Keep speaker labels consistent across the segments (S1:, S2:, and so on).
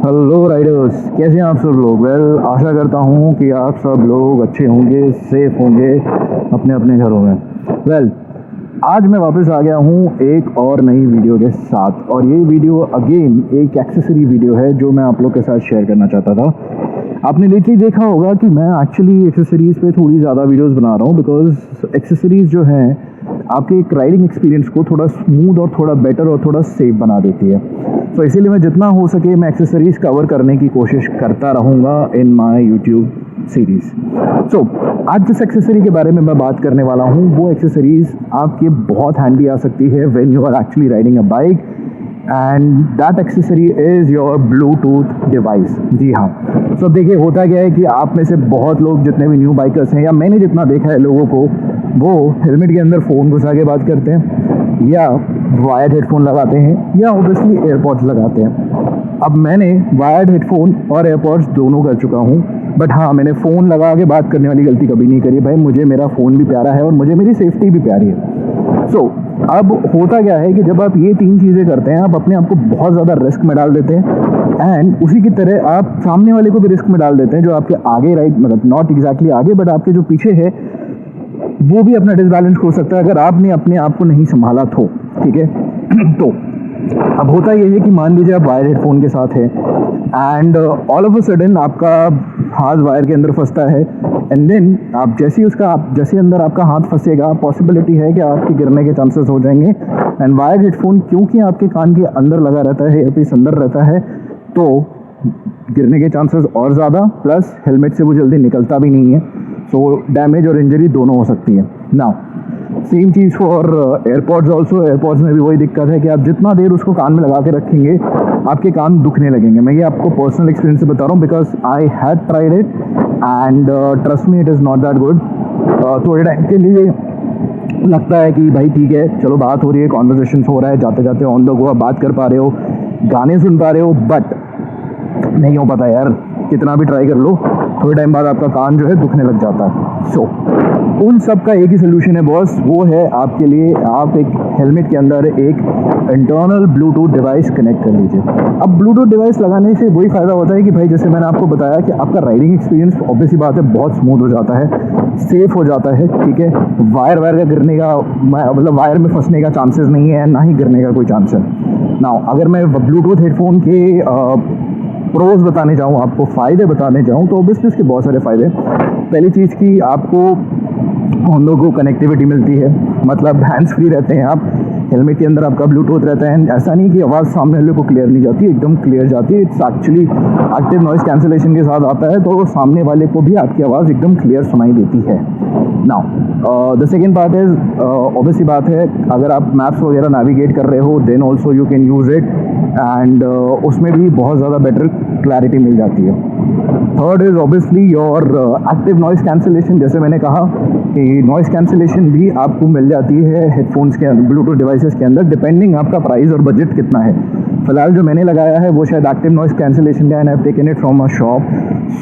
S1: Hello Riders, कैसे हैं आप सब लोग। आशा करता हूँ कि आप सब लोग अच्छे होंगे, सेफ होंगे अपने अपने घरों में। आज मैं वापस आ गया हूँ एक और नई वीडियो के साथ, और ये वीडियो अगेन एक एक्सेसरी वीडियो है जो मैं आप लोग के साथ शेयर करना चाहता था। आपने लेटली देखा होगा कि मैं एक्चुअली एक्सेसरीज़ पे थोड़ी ज़्यादा वीडियोस बना रहा हूँ, बिकॉज एक्सेसरीज़ जो हैं आपके एक राइडिंग एक्सपीरियंस को थोड़ा स्मूथ और थोड़ा बेटर और थोड़ा सेफ बना देती है। तो इसीलिए मैं जितना हो सके मैं एक्सेसरीज़ कवर करने की कोशिश करता रहूँगा इन माय यूट्यूब सीरीज़। सो आज जिस एक्सेसरी के बारे में मैं बात करने वाला हूँ वो एक्सेसरीज़ आपके बहुत हैंडी आ सकती है when you are actually riding a bike, and that accessory is your Bluetooth device. जी हाँ। सो देखिए, होता क्या है कि आप में से बहुत लोग जितने भी न्यू बाइकर्स हैं, या मैंने जितना देखा है लोगों को, वो हेलमेट के अंदर फ़ोन घुसा के बात करते हैं, या वायर्ड हेडफोन लगाते हैं, या ऑब्वियसली एयरपॉड्स लगाते हैं। अब मैंने वायर्ड हेडफोन और एयरपॉड्स दोनों कर चुका हूँ, बट हाँ, मैंने फ़ोन लगा के बात करने वाली गलती कभी नहीं करी। भाई, मुझे मेरा फ़ोन भी प्यारा है और मुझे मेरी सेफ्टी भी प्यारी है। सो अब होता क्या है कि जब आप ये तीन चीज़ें करते हैं, आप अपने आप को बहुत ज़्यादा रिस्क में डाल देते हैं, एंड उसी की तरह आप सामने वाले को भी रिस्क में डाल देते हैं, जो आपके आगे राइट, मतलब नॉट एग्जैक्टली आगे, बट आपके जो पीछे है वो भी अपना डिसबैलेंस हो सकता है अगर आपने अपने आप को नहीं संभाला तो। ठीक है। तो अब होता यह है कि मान लीजिए आप वायर हेडफोन के साथ हैं, and all of a sudden आपका हाथ वायर के अंदर फंसता है, एंड देन आप जैसे अंदर आपका हाथ फंसेगा, पॉसिबिलिटी है कि आपके गिरने के चांसेस हो जाएंगे। एंड वायर हेडफोन क्योंकि आपके कान के अंदर लगा रहता है, एयरपीस अंदर रहता है, तो गिरने के चांसेस और ज़्यादा, प्लस हेलमेट से वो जल्दी निकलता भी नहीं है। सो डैमेज और इंजरी दोनों हो सकती है। Now same cheese for AirPods also. AirPods में भी वही दिक्कत है कि आप जितना देर उसको कान में लगा के रखेंगे आपके कान दुखने लगेंगे। मैं ये आपको पर्सनल एक्सपीरियंस से बता रहा हूँ, because I had tried it and trust me, it is not that good. थोड़े टाइम के लिए लगता है कि भाई ठीक है, चलो बात हो रही है, कॉन्वर्सेशन हो रहा है, जाते जाते ऑन द गो आप बात कर पा रहे हो, गाने सुन पा रहे हो, बट नहीं हो पाता यार, कितना भी ट्राई कर लो, थोड़े टाइम बाद आपका कान जो है दुखने लग जाता है। सो उन सब का एक ही सोल्यूशन है बॉस, वो है आपके लिए, आप एक हेलमेट के अंदर एक इंटरनल ब्लूटूथ डिवाइस कनेक्ट कर लीजिए। अब ब्लूटूथ डिवाइस लगाने से वही फ़ायदा होता है कि भाई, जैसे मैंने आपको बताया कि आपका राइडिंग एक्सपीरियंस ऑब्वियसली बात है बहुत स्मूथ हो जाता है, सेफ हो जाता है। ठीक है। वायर का गिरने का, मतलब वायर में फंसने का चांसेस नहीं है, ना ही गिरने का कोई चांस है। नाउ अगर मैं ब्लूटूथ हेडफोन के प्रोज बताने जाऊँ, आपको फ़ायदे बताने जाऊँ, तो ऑब्वियसली उसके बहुत सारे फ़ायदे। पहली चीज़ की आपको ऑन द गो कनेक्टिविटी मिलती है, मतलब हैंड्स फ्री रहते हैं आप, हेलमेट के अंदर आपका ब्लूटूथ रहता है, एंड ऐसा नहीं कि आवाज़ सामने वाले को क्लियर नहीं जाती, एकदम क्लियर जाती है। It's actually active noise cancellation के साथ आता है, तो सामने वाले को भी आपकी आवाज़ एकदम क्लियर सुनाई देती है। Now the second part is, obviously बात है, अगर आप मैप्स वगैरह नेविगेट कर रहे हो, then also you can use it, and उसमें भी बहुत ज़्यादा बेटर क्लैरिटी मिल जाती है। Third is obviously your active noise cancellation. जैसे मैंने कहा कि नॉइज़ कैंसिलेशन भी आपको मिल जाती है हेडफोन्स के अंदर, ब्लूटूथ डिवाइसेस के अंदर, डिपेंडिंग आपका प्राइस और बजट कितना है। फ़िलहाल जो मैंने लगाया है वो शायद एक्टिव नॉइज़ कैंसिलेशन का, and I have taken it from a shop,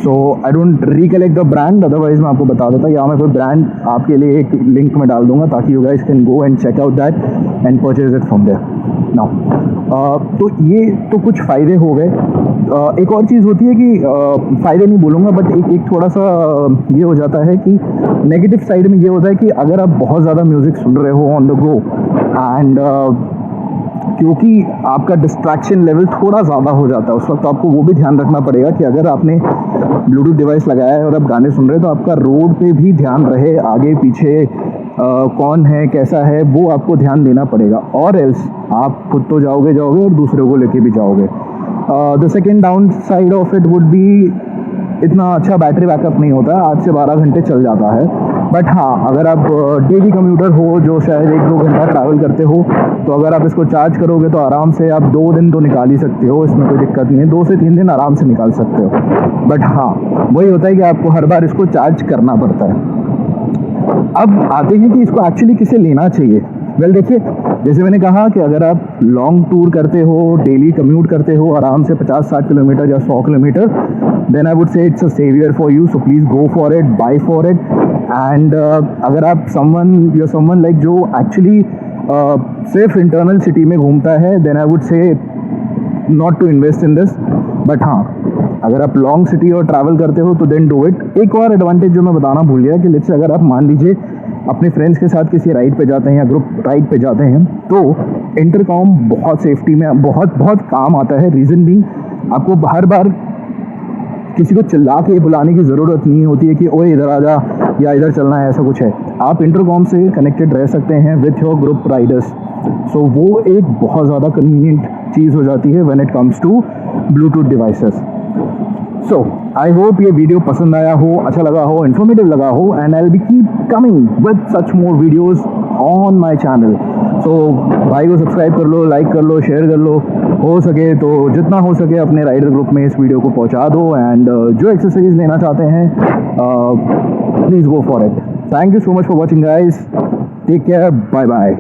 S1: so I don't recollect the brand, otherwise मैं आपको बता देता, या मैं कोई ब्रांड आपके लिए एक लिंक में डाल दूंगा ताकि you guys can go and check out that and purchase it from there. Now तो ये तो कुछ फ़ायदे हो गए। एक और चीज़ होती है कि फ़ायदे नहीं बोलूँगा, बट एक थोड़ा सा ये हो जाता है कि नेगेटिव साइड में ये होता है कि अगर आप बहुत ज़्यादा म्यूज़िक सुन रहे हो ऑन द गो, एंड क्योंकि आपका डिस्ट्रैक्शन लेवल थोड़ा ज़्यादा हो जाता है उस वक्त, आपको वो भी ध्यान रखना पड़ेगा कि अगर आपने ब्लूटूथ डिवाइस लगाया है और आप गाने सुन रहे हैं, तो आपका रोड पे भी ध्यान रहे, आगे पीछे कौन है कैसा है वो आपको ध्यान देना पड़ेगा, और एल्स आप खुद तो जाओगे और दूसरे को लेके भी जाओगे। The second down side of it would be, इतना अच्छा बैटरी बैकअप नहीं होता है, 8 से 12 घंटे चल जाता है। बट हाँ, अगर आप डेली कम्यूटर हो जो शायद 1-2 घंटा ट्रैवल करते हो, तो अगर आप इसको चार्ज करोगे तो आराम से आप 2 दिन तो निकाल ही सकते हो, इसमें कोई दिक्कत नहीं है, 2 से 3 दिन आराम से निकाल सकते हो। बट हाँ, वही होता है कि आपको हर बार इसको चार्ज करना पड़ता है। अब आते हैं कि इसको एक्चुअली किसे लेना चाहिए। देखिए, जैसे मैंने कहा कि अगर आप लॉन्ग टूर करते हो, डेली कम्यूट करते हो आराम से 50-60 किलोमीटर या 100 kilometre, then I would say it's a saviour for you, so please go for it, buy for it. And अगर आप समवन लाइक जो एक्चुअली सिर्फ इंटरनल सिटी में घूमता है, then I would say not to invest in this. But हाँ, अगर आप लॉन्ग सिटी और ट्रैवल करते हो तो देन डू इट। एक और एडवांटेज जो मैं बताना भूल गया कि लेट्स से अगर आप मान लीजिए अपने फ्रेंड्स के साथ किसी राइड पे जाते हैं या ग्रुप राइड पे जाते हैं तो इंटरकॉम बहुत सेफ्टी में बहुत बहुत काम आता है। रीज़न बीइंग, आपको हर बार किसी को चिल्ला के बुलाने की ज़रूरत नहीं होती है कि ओए इधर आ जा या इधर चलना है, ऐसा कुछ है। आप इंटरकॉम से कनेक्टेड रह सकते हैं with your group riders. So वो एक बहुत ज़्यादा कन्वीनियंट चीज़ हो जाती है when it comes to Bluetooth devices. So I hope ये वीडियो पसंद आया हो, अच्छा लगा हो, इन्फॉर्मेटिव लगा हो, and I will be keep coming with such more videos on my channel. So भाई को सब्सक्राइब कर लो, लाइक कर लो, शेयर कर लो, हो सके तो जितना हो सके अपने राइडर ग्रुप में इस वीडियो को पहुंचा दो। एंड जो एक्सेसरीज लेना चाहते हैं please go for it. Thank you so much for watching guys, take care, bye bye.